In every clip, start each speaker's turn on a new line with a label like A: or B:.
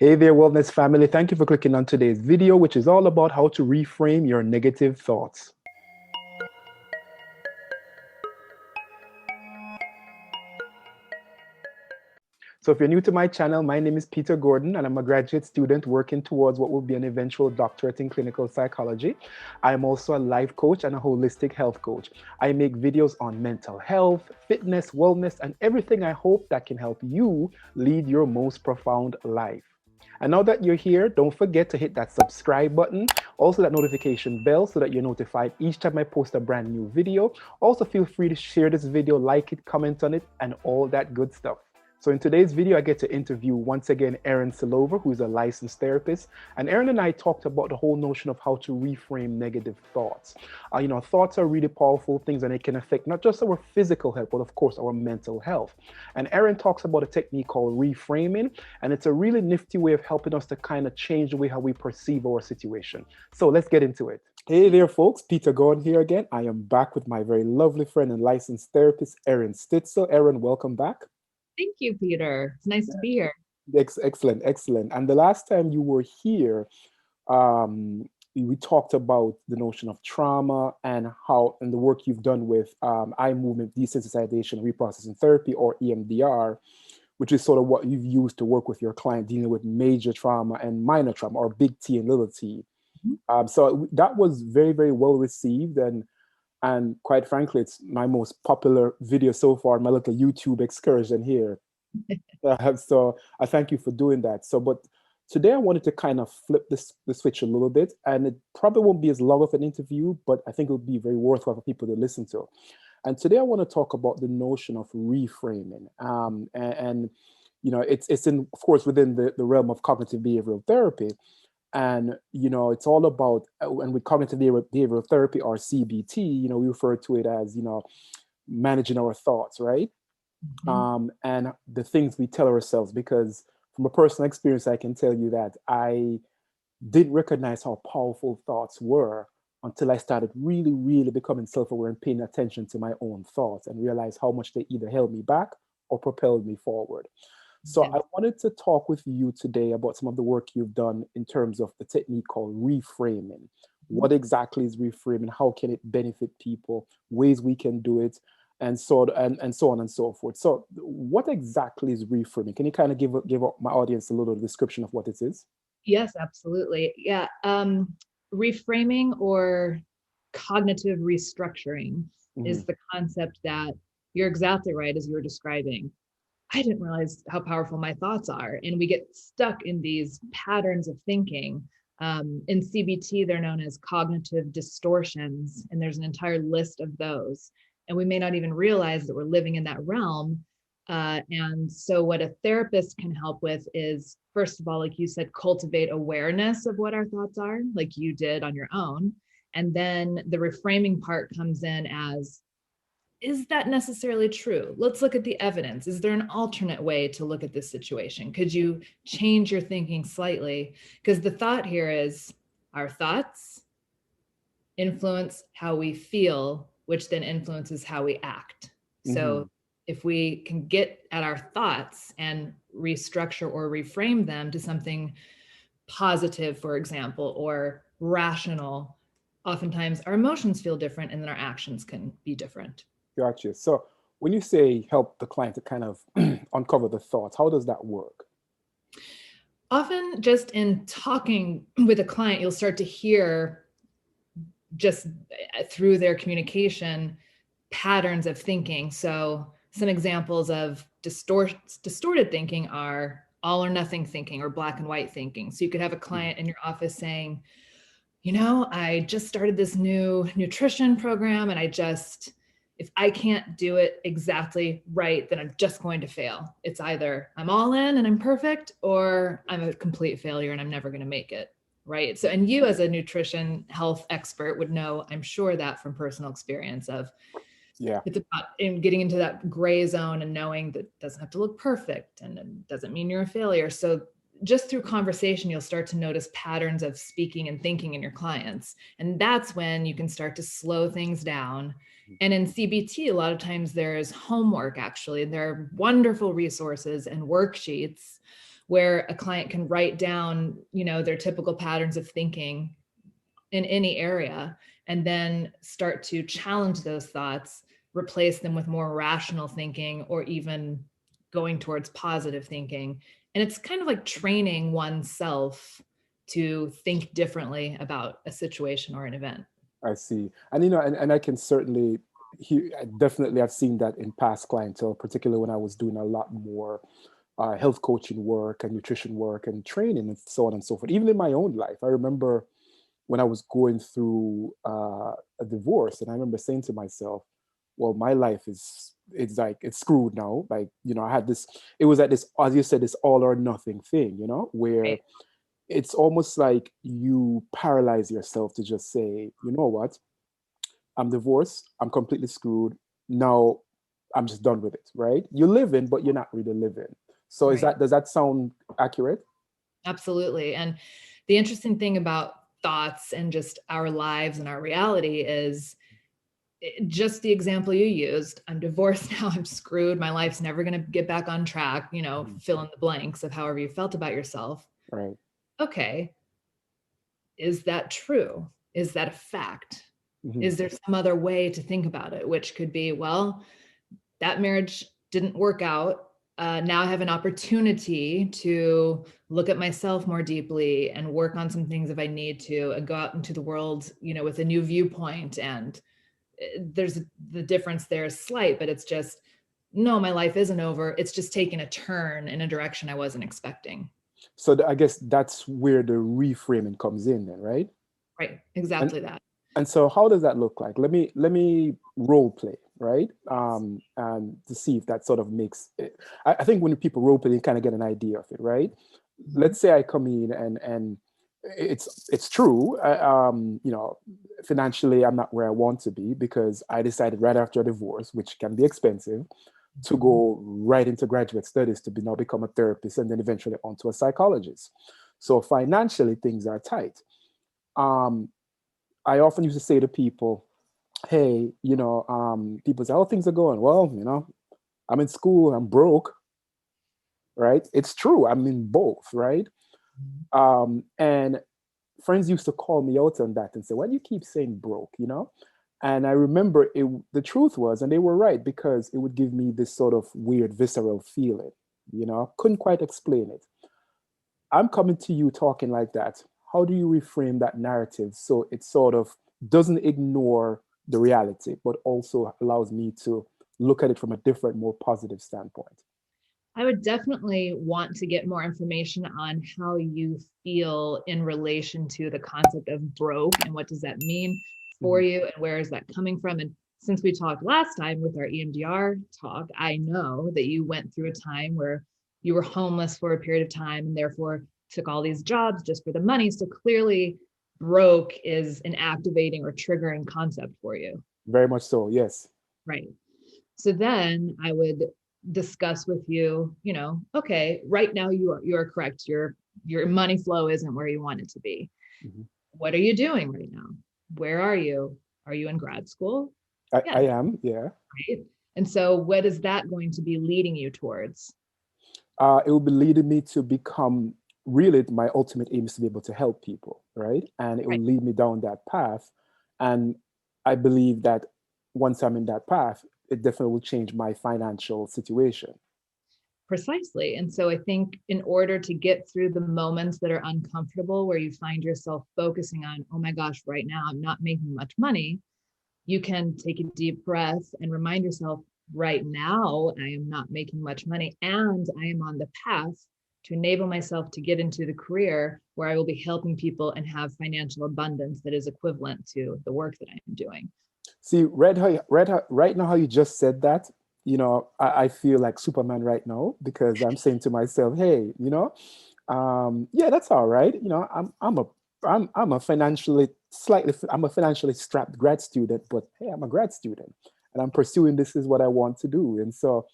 A: Hey there, wellness family. Thank you for clicking on today's video, which is all about how to reframe your negative thoughts. So if you're new to my channel, my name is Peter Gordon, and I'm a graduate student working towards what will be an eventual doctorate in clinical psychology. I am also a life coach and a holistic health coach. I make videos on mental health, fitness, wellness, and everything I hope that can help you lead your most profound life. And now that you're here, don't forget to hit that subscribe button, also that notification bell so that you're notified each time I post a brand new video. Also feel free to share this video, like it, comment on it, and all that good stuff. So in today's video, I get to interview once again Erin Selover, who's a licensed therapist. And Erin and I talked about the whole notion of how to reframe negative thoughts. Thoughts are really powerful things, and it can affect not just our physical health, but of course our mental health. And Erin talks about a technique called reframing, and it's a really nifty way of helping us to kind of change the way how we perceive our situation. So let's get into it. Hey there, folks. Peter Gordon here again. I am back with my very lovely friend and licensed therapist, Erin Stitzel. Erin, welcome back.
B: Thank you, Peter. It's nice to be here.
A: Excellent, excellent. And the last time you were here, we talked about the notion of trauma and the work you've done with eye movement desensitization reprocessing therapy, or EMDR, which is sort of what you've used to work with your client dealing with major trauma and minor trauma, or big T and little t. So that was very, very well received. And quite frankly, it's my most popular video so far, my little YouTube excursion here. So I thank you for doing that. But today I wanted to kind of flip the switch a little bit, and it probably won't be as long of an interview, but I think it'll be very worthwhile for people to listen to. And today I want to talk about the notion of reframing. It's of course, within the realm of cognitive behavioral therapy. And, it's all about, and with cognitive behavioral therapy, or CBT, we refer to it as, managing our thoughts, right? And the things we tell ourselves, because from a personal experience, I can tell you that I didn't recognize how powerful thoughts were until I started really, really becoming self-aware and paying attention to my own thoughts, and realized how much they either held me back or propelled me forward. So I wanted to talk with you today about some of the work you've done in terms of the technique called reframing. What exactly is reframing? How can it benefit people? Ways we can do it, and so on and so forth. So what exactly is reframing? Can you kind of give my audience a little description of what it is?
B: Yes, absolutely. Yeah. Reframing, or cognitive restructuring, is the concept that you're exactly right, as you were describing. I didn't realize how powerful my thoughts are. And we get stuck in these patterns of thinking. In CBT, they're known as cognitive distortions, and there's an entire list of those. And we may not even realize that we're living in that realm. And so what a therapist can help with is, first of all, like you said, cultivate awareness of what our thoughts are, like you did on your own. And then the reframing part comes in as, is that necessarily true? Let's look at the evidence. Is there an alternate way to look at this situation? Could you change your thinking slightly? Because the thought here is, our thoughts influence how we feel, which then influences how we act. So if we can get at our thoughts and restructure or reframe them to something positive, for example, or rational, oftentimes our emotions feel different, and then our actions can be different.
A: Gotcha. So when you say help the client to kind of uncover the thoughts, how does that work?
B: Often just in talking with a client, you'll start to hear, just through their communication, patterns of thinking. So some examples of distorted thinking are all or nothing thinking, or black and white thinking. So you could have a client in your office saying, I just started this new nutrition program, and if I can't do it exactly right, then I'm just going to fail. It's either I'm all in and I'm perfect, or I'm a complete failure and I'm never going to make it. Right. So, and you as a nutrition health expert would know, I'm sure, that from personal experience of, it's about getting into that gray zone and knowing that it doesn't have to look perfect, and it doesn't mean you're a failure. So just through conversation, you'll start to notice patterns of speaking and thinking in your clients. And that's when you can start to slow things down. And in CBT, a lot of times there's homework, actually. There are wonderful resources and worksheets where a client can write down, their typical patterns of thinking in any area, and then start to challenge those thoughts, replace them with more rational thinking, or even going towards positive thinking. And it's kind of like training oneself to think differently about a situation or an event.
A: I see. And, and I can certainly definitely I've seen that in past clientele, particularly when I was doing a lot more health coaching work and nutrition work and training and so on and so forth. Even in my own life, I remember when I was going through a divorce, and I remember saying to myself, well, my life it's like it's screwed now. Like, I had this, it was at this, as you said, this all or nothing thing, where
B: Right.
A: it's almost like you paralyze yourself to just say, you know what, I'm divorced, I'm completely screwed. Now I'm just done with it, right? You're living, but you're not really living. So
B: Right.
A: does that sound accurate?
B: Absolutely. And the interesting thing about thoughts and just our lives and our reality is just the example you used. I'm divorced now, I'm screwed, my life's never going to get back on track, fill in the blanks of however you felt about yourself.
A: Right.
B: Okay. Is that true? Is that a fact?
A: Mm-hmm.
B: Is there some other way to think about it? Which could be, well, that marriage didn't work out. Now I have an opportunity to look at myself more deeply and work on some things if I need to, and go out into the world, with a new viewpoint. And there's the difference there is slight, but it's just, no, my life isn't over. It's just taking a turn in a direction I wasn't expecting.
A: So I guess that's where the reframing comes in then, right?
B: Right.
A: And
B: Exactly that.
A: and so how does that look like? Let me role play, right? And to see if that sort of makes it. I think when people role play, you kind of get an idea of it, right?
B: Mhm.
A: Let's say I come in and it's true. Financially, I'm not where I want to be because I decided right after a divorce, which can be expensive, to go right into graduate studies to now become a therapist and then eventually onto a psychologist. So financially, things are tight. Um, I often used to say to people, hey, people say, how things are going? Well, I'm in school, I'm broke, right? It's true. I'm in both, right? And friends used to call me out on that and say, why do you keep saying broke, And I remember the truth was, and they were right, because it would give me this sort of weird visceral feeling, couldn't quite explain it. I'm coming to you talking like that. How do you reframe that narrative so it sort of doesn't ignore the reality, but also allows me to look at it from a different, more positive standpoint?
B: I would definitely want to get more information on how you feel in relation to the concept of broke and what does that mean for
A: Mhm.
B: you and where is that coming from? And since we talked last time with our EMDR talk, I know that you went through a time where you were homeless for a period of time and therefore took all these jobs just for the money. So clearly, broke is an activating or triggering concept for you.
A: Very much so, yes.
B: Right. So then I would discuss with you, okay, right now you are correct. Your money flow isn't where you want it to be.
A: Mhm.
B: What are you doing right now? Where are you? Are you in grad school?
A: I
B: Yes,
A: am, yeah.
B: right. And so what is that going to be leading you towards?
A: It will be leading me to become really my ultimate aim is to be able to help people, right? And it will
B: Right.
A: lead me down that path. And I believe that once I'm in that path, it definitely will change my financial situation.
B: Precisely. And so I think in order to get through the moments that are uncomfortable, where you find yourself focusing on, oh my gosh, right now I'm not making much money, you can take a deep breath and remind yourself, right now, I am not making much money and I am on the path to enable myself to get into the career where I will be helping people and have financial abundance that is equivalent to the work that I am doing.
A: See, right now, how you just said that, I feel like Superman right now because I'm saying to myself, hey, yeah, that's all right. I'm a I'm a financially strapped grad student, but hey, I'm a grad student and I'm pursuing this is what I want to do. And so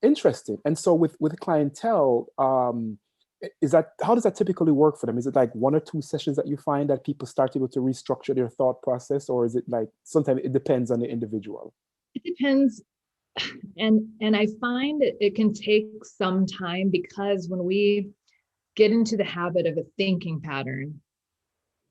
A: interesting. And so with clientele, is that how does that typically work for them? Is it like one or two sessions that you find that people start able to restructure their thought process, or is it like sometimes it depends on the individual?
B: It depends And I find it can take some time, because when we get into the habit of a thinking pattern,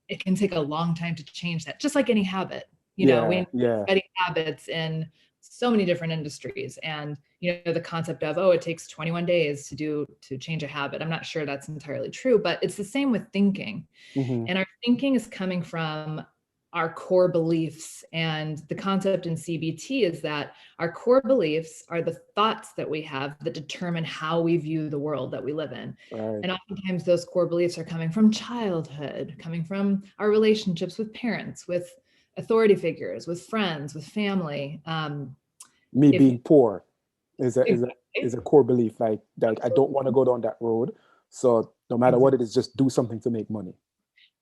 B: it can take a long time to change that, just like any habit.
A: Yeah,
B: We
A: yeah.
B: study habits in so many different industries, and the concept of, oh, it takes 21 days to change a habit. I'm not sure that's entirely true, but it's the same with thinking.
A: Mm-hmm.
B: And our thinking is coming from our core beliefs. And the concept in CBT is that our core beliefs are the thoughts that we have that determine how we view the world that we live in.
A: Right.
B: And oftentimes those core beliefs are coming from childhood, coming from our relationships with parents, with authority figures, with friends, with family.
A: Me
B: If
A: being poor is a is a is
B: exactly,
A: a core belief. Like I don't
B: absolutely,
A: want to go down that road. So no matter what
B: exactly.
A: it is, just do something to make money.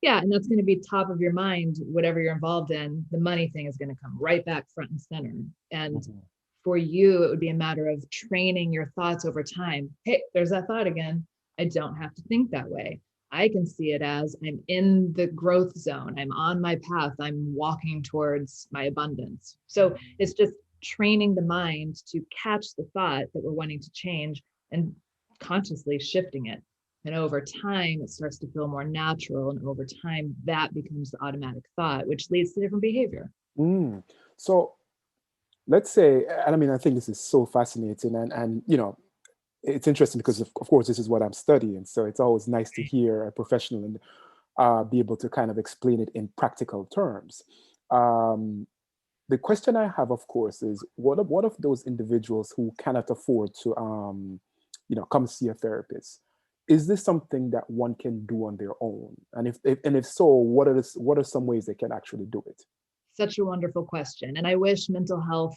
B: Yeah, and that's going to be top of your mind, whatever you're involved in. The money thing is going to come right back front and center. And
A: Mhm.
B: for you, it would be a matter of training your thoughts over time. Hey, there's that thought again. I don't have to think that way. I can see it as I'm in the growth zone. I'm on my path. I'm walking towards my abundance. So it's just training the mind to catch the thought that we're wanting to change and consciously shifting it. And over time, it starts to feel more natural. And over time, that becomes the automatic thought, which leads to different behavior.
A: Mm. So let's say, and I mean, I think this is so fascinating, and it's interesting because of course this is what I'm studying. So it's always nice to hear a professional and be able to kind of explain it in practical terms. Um, the question I have, of course, is what of those individuals who cannot afford to, come see a therapist? Is this something that one can do on their own? And if so, what are some ways they can actually do it?
B: Such a wonderful question. And I wish mental health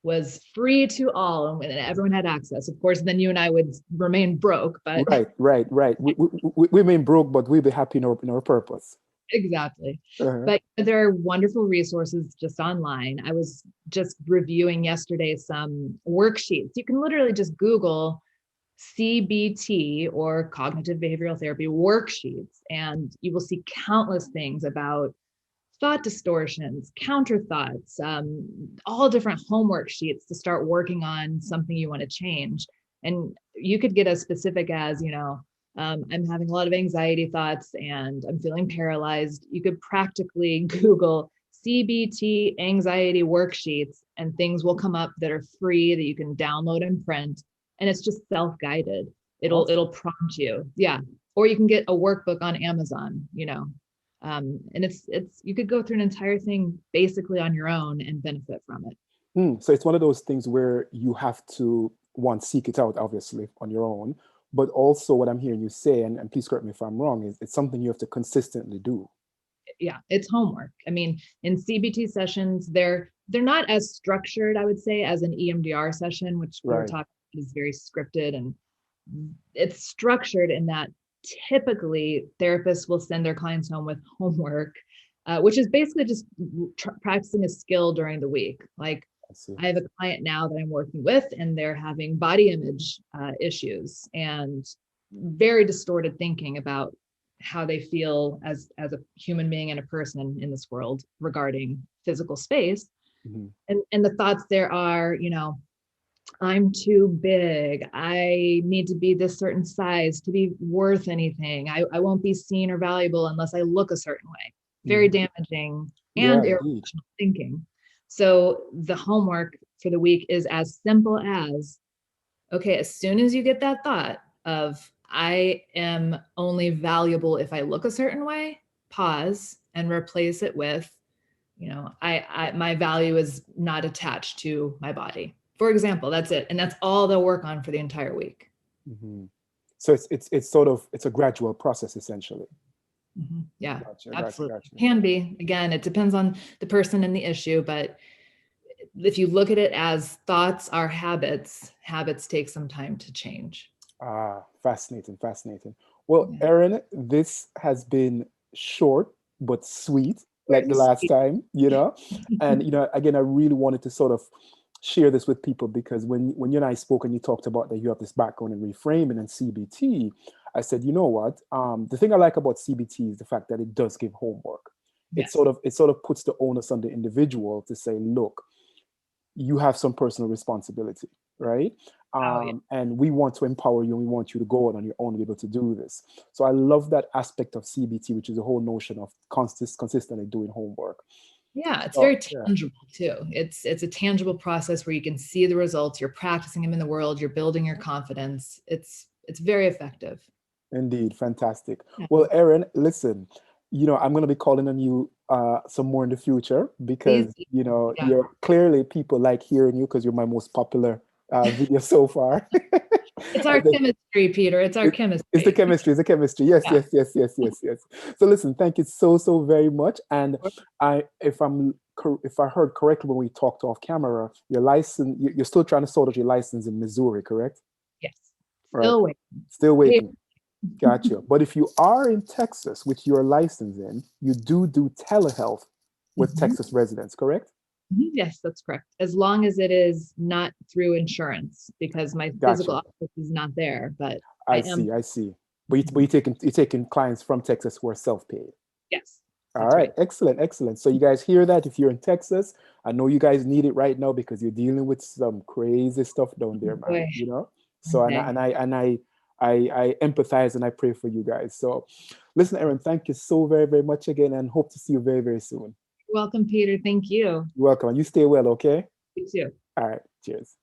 B: was free to all and everyone had access. Of course, then you and I would remain broke, but
A: Right, right, right. We remain broke, but we'll be happy in our purpose.
B: exactly.
A: Uh-huh.
B: But there are wonderful resources just online. I was just reviewing yesterday some worksheets. You can literally just Google CBT, or cognitive behavioral therapy worksheets, and you will see countless things about thought distortions, counter thoughts, all different homework sheets to start working on something you want to change. And you could get as specific as, I'm having a lot of anxiety thoughts and I'm feeling paralyzed. You could practically Google CBT anxiety worksheets, and things will come up that are free that you can download and print. And it's just self-guided. It'll
A: Awesome.
B: prompt you. Yeah. Or you can get a workbook on Amazon, and it's you could go through an entire thing basically on your own and benefit from it.
A: So it's one of those things where you have to one seek it out, obviously, on your own, but also what I'm hearing you say, and please correct me if I'm wrong, is it's something you have to consistently do.
B: Yeah, it's homework. I mean, in CBT sessions, they're not as structured, I would say, as an EMDR session, which we were
A: Right.
B: talking about, is very scripted, and it's structured in that typically therapists will send their clients home with homework, which is basically just practicing a skill during the week. Like,
A: I see.
B: I have a client now that I'm working with, and they're having body image issues and very distorted thinking about how they feel as a human being and a person in this world regarding physical space.
A: Mhm.
B: And the thoughts there are, I'm too big. I need to be this certain size to be worth anything. I won't be seen or valuable unless I look a certain way. Very
A: Mhm.
B: damaging
A: Yeah,
B: and
A: indeed.
B: irrational thinking. So the homework for the week is as simple as, okay, as soon as you get that thought of, I am only valuable if I look a certain way, pause and replace it with, I my value is not attached to my body. For example, that's it. And that's all they'll work on for the entire week.
A: Mhm. So it's sort of it's a gradual process essentially.
B: Yeah,
A: Gotcha, gotcha,
B: absolutely.
A: gotcha.
B: Can be. Again, it depends on the person and the issue, but if you look at it as thoughts are habits, habits take some time to change.
A: Ah, fascinating, fascinating. Well,
B: Yeah.
A: Erin, this has been short but sweet, like
B: Very
A: the last
B: sweet.
A: time. And again, I really wanted to sort of share this with people because when you and I spoke and you talked about that you have this background in reframing and CBT, I said, you know what? The thing I like about CBT is the fact that it does give homework. It
B: Yes.
A: sort of it sort of puts the onus on the individual to say, look, you have some personal responsibility, right?
B: Oh, yeah.
A: And we want to empower you and we want you to go out on your own and be able to do this. So I love that aspect of CBT, which is the whole notion of consistently doing homework.
B: Yeah, it's
A: So
B: very
A: yeah,
B: tangible too. It's a tangible process where you can see the results, you're practicing them in the world, you're building your confidence. It's very effective.
A: indeed, fantastic.
B: Yeah.
A: Well, Erin, listen, I'm going to be calling on you some more in the future
B: Please,
A: because
B: yeah.
A: you're clearly people like hearing you because you're my most popular video so far.
B: It's our chemistry, Peter. It's our
A: It, it's the
B: chemistry.
A: chemistry. It's the chemistry. Yes,
B: Yeah.
A: yes, yes, yes, yes, yes. So listen, thank you so very much. And if I heard correctly when we talked off camera, your license, you're still trying to sort out your license in Missouri, correct?
B: Yes.
A: Right.
B: Still waiting.
A: Still
B: Hey,
A: waiting. Gotcha. But if you are in Texas with your license in, you do telehealth with
B: mhm.
A: Texas residents, correct?
B: Yes, that's correct. As long as it is not through insurance, because my physical
A: Gotcha.
B: office is not there, but I
A: I
B: am.
A: see. I see. But you're taking clients from Texas who are self-paid.
B: Yes,
A: All
B: that's
A: right,
B: right.
A: excellent, excellent. So you guys hear that? If you're in Texas, I know you guys need it right now because you're dealing with some crazy stuff down there, man.
B: Boy,
A: So and I
B: okay.
A: and I and I I empathize and I pray for you guys. So listen, Erin, thank you so very much again, and hope to see you very soon.
B: Welcome, Peter. Thank you.
A: You're welcome, and you stay well, okay?
B: You too.
A: All right, cheers.